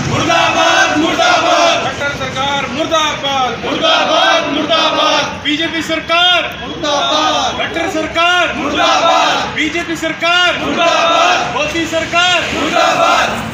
मुर्दाबाद मुर्दाबाद, खट्टर सरकार मुर्दाबाद मुर्दाबाद मुर्दाबाद, बीजेपी सरकार मुर्दाबाद, खट्टर सरकार मुर्दाबाद, बीजेपी सरकार मुर्दाबाद, मोदी सरकार मुर्दाबाद।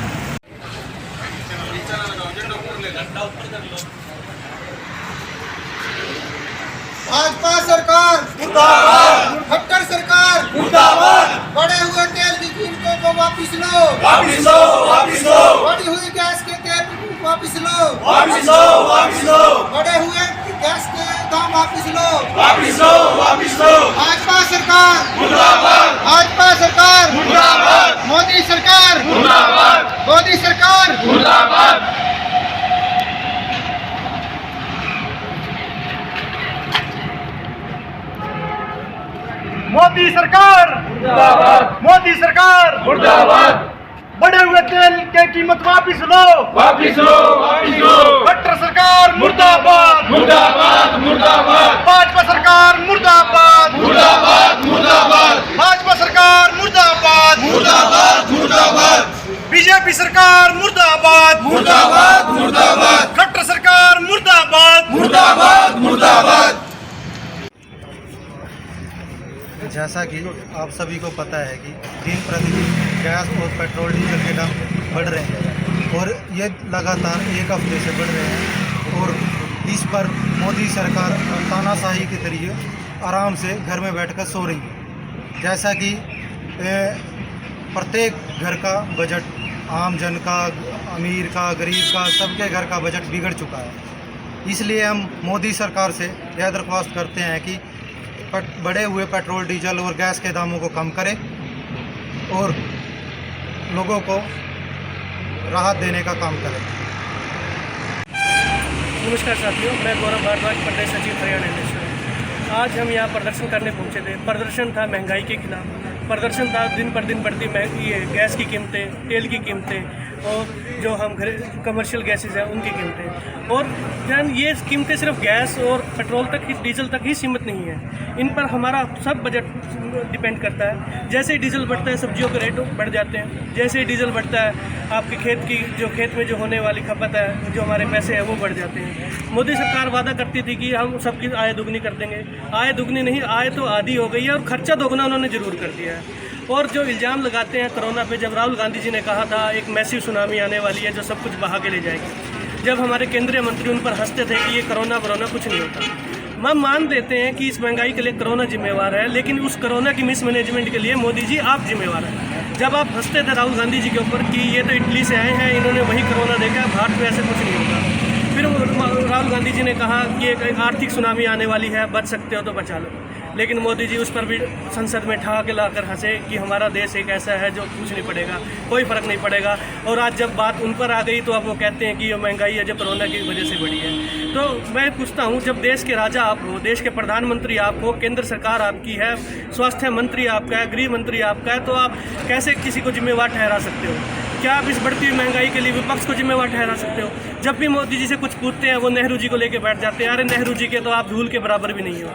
भाजपा सरकार मुर्दाबाद, खट्टर सरकार मुर्दाबाद, बढ़े हुए तेल की कीमतों को वापिस लो, वापिस लो, वापिस लो, बढ़ी हुई गैस के तेल वापिस लो, वापिस लो, वापिस लो, बढ़े हुए गैस के दाम वापिस लो, वापिस लो, वापिस लो, भाजपा सरकार मुर्दाबाद, भाजपा सरकार मुर्दाबाद, मोदी सरकार मुर्दाबाद, मोदी सरकार मुर्दाबाद। मोदी सरकार मुर्दाबाद, मोदी सरकार मुर्दाबाद, बढ़े हुए तेल के कीमत वापिस लो, वापिस लो, वापिस लो, खट्टर सरकार मुर्दाबाद, मुर्दाबाद, मुर्दाबाद, भाजपा सरकार मुर्दाबाद, मुर्दाबाद, मुर्दाबाद, भाजपा सरकार मुर्दाबाद, मुर्दाबाद, मुर्दाबाद, बीजेपी सरकार मुर्दाबाद, मुर्दाबाद, मुर्दाबाद, खट्टर सरकार मुर्दाबाद, मुर्दाबाद, मुर्दाबाद। जैसा कि आप सभी को पता है कि दिन प्रतिदिन गैस और पेट्रोल डीजल के दाम बढ़ रहे हैं और ये लगातार एक हफ्ते से बढ़ रहे हैं और इस पर मोदी सरकार तानाशाही के जरिए आराम से घर में बैठकर सो रही है। जैसा कि प्रत्येक घर का बजट, आम जन का, अमीर का, गरीब का, सबके घर का बजट बिगड़ चुका है। इसलिए हम मोदी सरकार से यह दरख्वास्त करते हैं कि बढ़े हुए पेट्रोल डीजल और गैस के दामों को कम करें और लोगों को राहत देने का काम करें। नमस्कार साथियों, मैं गौरव भारद्वाज, प्रदेश सचिव हरियाणा नेशनल। आज हम यहाँ प्रदर्शन करने पहुँचे थे। प्रदर्शन था महंगाई के खिलाफ। प्रदर्शन था दिन पर दिन बढ़ती महंगी है, गैस की कीमतें, तेल की कीमतें और जो हम घर कमर्शियल गैसेज हैं उनकी कीमतें। और जान ये कीमतें सिर्फ गैस और पेट्रोल तक ही, डीजल तक ही सीमित नहीं है। इन पर हमारा सब बजट डिपेंड करता है। जैसे ही डीजल बढ़ता है सब्जियों के रेट बढ़ जाते हैं, जैसे ही डीजल बढ़ता है आपके खेत में जो होने वाली खपत है, जो हमारे पैसे हैं वो बढ़ जाते हैं। मोदी सरकार वादा करती थी कि हम सबकी आय दुगनी कर देंगे। आय दुगनी नहीं, आय तो आधी हो गई है और खर्चा दोगुना उन्होंने ज़रूर कर दिया है। और जो इल्ज़ाम लगाते हैं कोरोना पे, जब राहुल गांधी जी ने कहा था एक मैसिव सुनामी आने वाली है जो सब कुछ बहा के ले जाएगी, जब हमारे केंद्रीय मंत्री उन पर हंसते थे कि ये कोरोना कुछ नहीं होता। हम मान देते हैं कि इस महंगाई के लिए कोरोना जिम्मेवार है, लेकिन उस कोरोना की मिसमैनेजमेंट के लिए मोदी जी आप जिम्मेवार हैं। जब आप हंसते थे राहुल गांधी जी के ऊपर कि ये तो इटली से आए हैं, इन्होंने वही कोरोना देखा है, भारत में ऐसे कुछ नहीं होगा। फिर राहुल गांधी जी ने कहा कि एक आर्थिक सुनामी आने वाली है, बच सकते हो तो बचा लो। लेकिन मोदी जी उस पर भी संसद में ठहाके लाकर हंसे कि हमारा देश एक ऐसा है जो कुछ नहीं पड़ेगा, कोई फ़र्क नहीं पड़ेगा। और आज जब बात उन पर आ गई तो अब वो कहते हैं कि ये महंगाई है जो कोरोना की वजह से बढ़ी है। तो मैं पूछता हूँ, जब देश के राजा आप हो, देश के प्रधानमंत्री आप हो, केंद्र सरकार आपकी है, स्वास्थ्य मंत्री आपका है, गृह मंत्री आपका है, तो आप कैसे किसी को जिम्मेवार ठहरा सकते हो? क्या आप इस बढ़ती हुई महंगाई के लिए विपक्ष को जिम्मेवार ठहरा सकते हो? जब भी मोदी जी से कुछ पूछते हैं वो नेहरू जी को लेके बैठ जाते हैं। अरे नेहरू जी के तो आप धूल के बराबर भी नहीं हो।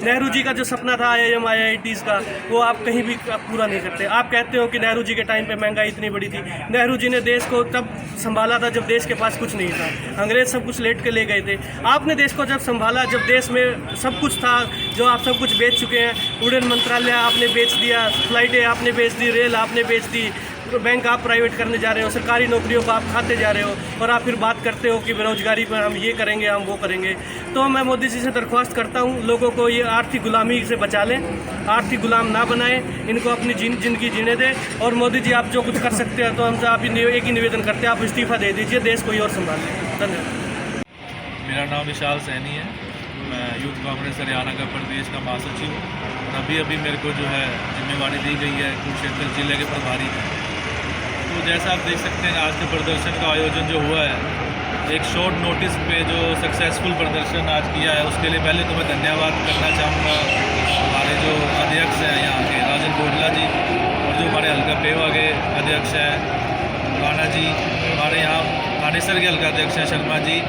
नेहरू जी का जो सपना था IIM IITs का, वो आप कहीं भी पूरा नहीं करते। आप कहते हो कि नेहरू जी के टाइम पे महंगाई इतनी बड़ी थी। नेहरू जी ने देश को तब संभाला था जब देश के पास कुछ नहीं था, अंग्रेज सब कुछ लेट के ले गए थे। आपने देश को जब संभाला, जब देश में सब कुछ था, जो आप सब कुछ बेच चुके हैं। उड़ान मंत्रालय आपने बेच दिया, फ्लाइटें आपने बेच दी, रेल आपने बेच दी, बैंक आप प्राइवेट करने जा रहे हो, सरकारी नौकरियों को आप खाते जा रहे हो, और आप फिर बात करते हो कि बेरोजगारी पर हम ये करेंगे, हम वो करेंगे। तो मैं मोदी जी से दरख्वास्त करता हूँ, लोगों को ये आर्थिक गुलामी से बचा लें, आर्थिक गुलाम ना बनाएं, इनको अपनी जिंदगी जीने दें। और मोदी जी आप जो कुछ कर सकते हैं तो हमसे आप एक ही निवेदन करते हैं, आप इस्तीफा दे दीजिए, देश कोई और संभाल लें। धन्यवाद। मेरा नाम विशाल सैनी है, मैं यूथ कांग्रेस हरियाणा का प्रदेश का महासचिव हूँ। अभी मेरे को जो है जिम्मेवारी दी गई है कुरुक्षेत्र जिले के प्रभारी। तो जैसा आप देख सकते हैं आज के प्रदर्शन का आयोजन जो हुआ है, एक शॉर्ट नोटिस पे जो सक्सेसफुल प्रदर्शन आज किया है, उसके लिए पहले तो मैं धन्यवाद करना चाहूँगा हमारे जो अध्यक्ष हैं यहाँ के राजन कोटला जी, और जो हमारे हल्का पेवा के अध्यक्ष हैं राणा जी, हमारे यहाँ थानेसर के हल्का अध्यक्ष हैं शर्मा जी,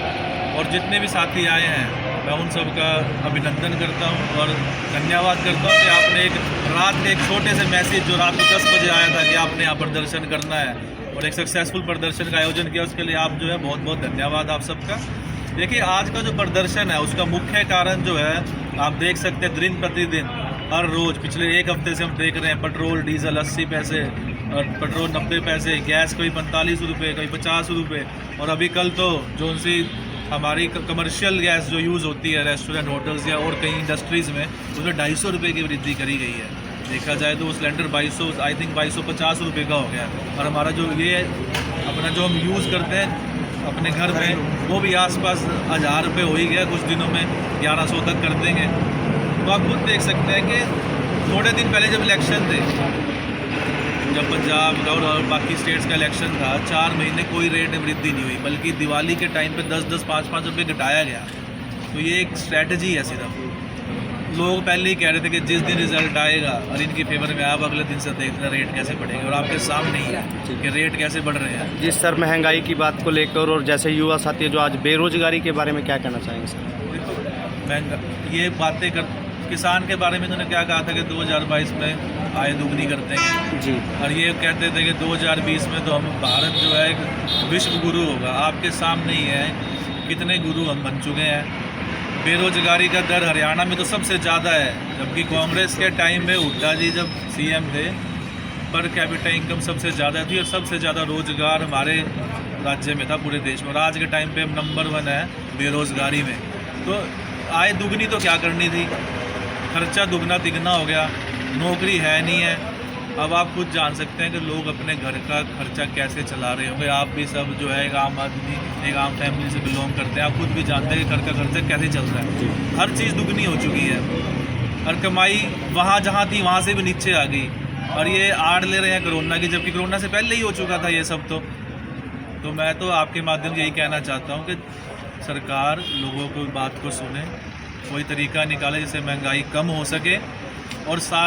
और जितने भी साथी आए हैं मैं उन सब का अभिनंदन करता हूँ और धन्यवाद करता हूँ कि आपने एक रात के एक छोटे से मैसेज जो रात को 10 बजे आया था कि आपने यहाँ प्रदर्शन करना है और एक सक्सेसफुल प्रदर्शन का आयोजन किया, उसके लिए आप जो है बहुत बहुत धन्यवाद आप सबका। देखिए, आज का जो प्रदर्शन है उसका मुख्य कारण जो है आप देख सकते हैं, दिन प्रतिदिन हर रोज़ पिछले एक हफ्ते से हम देख रहे हैं पेट्रोल डीजल 80 पैसे और पेट्रोल 90 पैसे, गैस कोई 45 रुपये, कोई 50 रुपये, और अभी कल तो जो सी हमारी कमर्शियल गैस जो यूज़ होती है रेस्टोरेंट, होटल्स या और कई इंडस्ट्रीज़ में, उसमें 250 रुपये की वृद्धि करी गई है। देखा जाए तो वो सिलेंडर 2200 आई थिंक 2250 रुपये का हो गया, और हमारा जो ये अपना जो हम यूज़ करते हैं अपने घर में वो भी आसपास 1000 रुपये हो ही गया, कुछ दिनों में 1100 तक कर देंगे। तो आप खुद देख सकते हैं कि थोड़े दिन पहले जब इलेक्शन थे, जब पंजाब और बाकी स्टेट्स का इलेक्शन था, 4 महीने कोई रेट में वृद्धि नहीं हुई, बल्कि दिवाली के टाइम पे 10-10, 5-5 रुपये घटाया गया। तो ये एक स्ट्रैटेजी है सिर्फ। लोग पहले ही कह रहे थे कि जिस दिन रिजल्ट आएगा और इनकी फेवर में आप अगले दिन से देखना रेट कैसे बढ़ेंगे, और आपके सामने ही है कि रेट कैसे बढ़ रहे हैं। जिस सर महंगाई की बात को लेकर और जैसे युवा साथी जो आज बेरोजगारी के बारे में क्या कहना चाहेंगे सर? देखो, महंगा ये बातें कर किसान के बारे में उन्होंने क्या कहा था कि 2022 में आय दुगनी करते हैं जी, और ये कहते थे कि 2020 में तो हम भारत जो है एक विश्व गुरु होगा। आपके सामने ही है कितने गुरु हम बन चुके हैं। बेरोजगारी का दर हरियाणा में तो सबसे ज़्यादा है, जबकि कांग्रेस के टाइम में हुड्डा जी जब सीएम थे पर कैपिटा इनकम सबसे ज़्यादा थी और सबसे ज़्यादा रोजगार हमारे राज्य में था पूरे देश में, और आज के टाइम पे हम नंबर 1 है बेरोजगारी में। तो आय दुगनी तो क्या करनी थी, खर्चा दुगना तिगना हो गया, नौकरी है नहीं है। अब आप खुद जान सकते हैं कि लोग अपने घर का खर्चा कैसे चला रहे होंगे। आप भी सब जो है एक आम आदमी, एक आम फैमिली से बिलोंग करते हैं, आप खुद भी जानते हैं कि घर का खर्चा कैसे चल रहा है। हर चीज़ दुगनी हो चुकी है और कमाई वहाँ जहाँ थी वहाँ से भी नीचे आ गई, और ये आड़ ले रहे हैं कोरोना की, जबकि कोरोना से पहले ही हो चुका था ये सब। तो मैं तो आपके माध्यम से यही कहना चाहता हूँ कि सरकार लोगों को बात को सुने, कोई तरीका निकाले जिससे महंगाई कम हो सके और साथ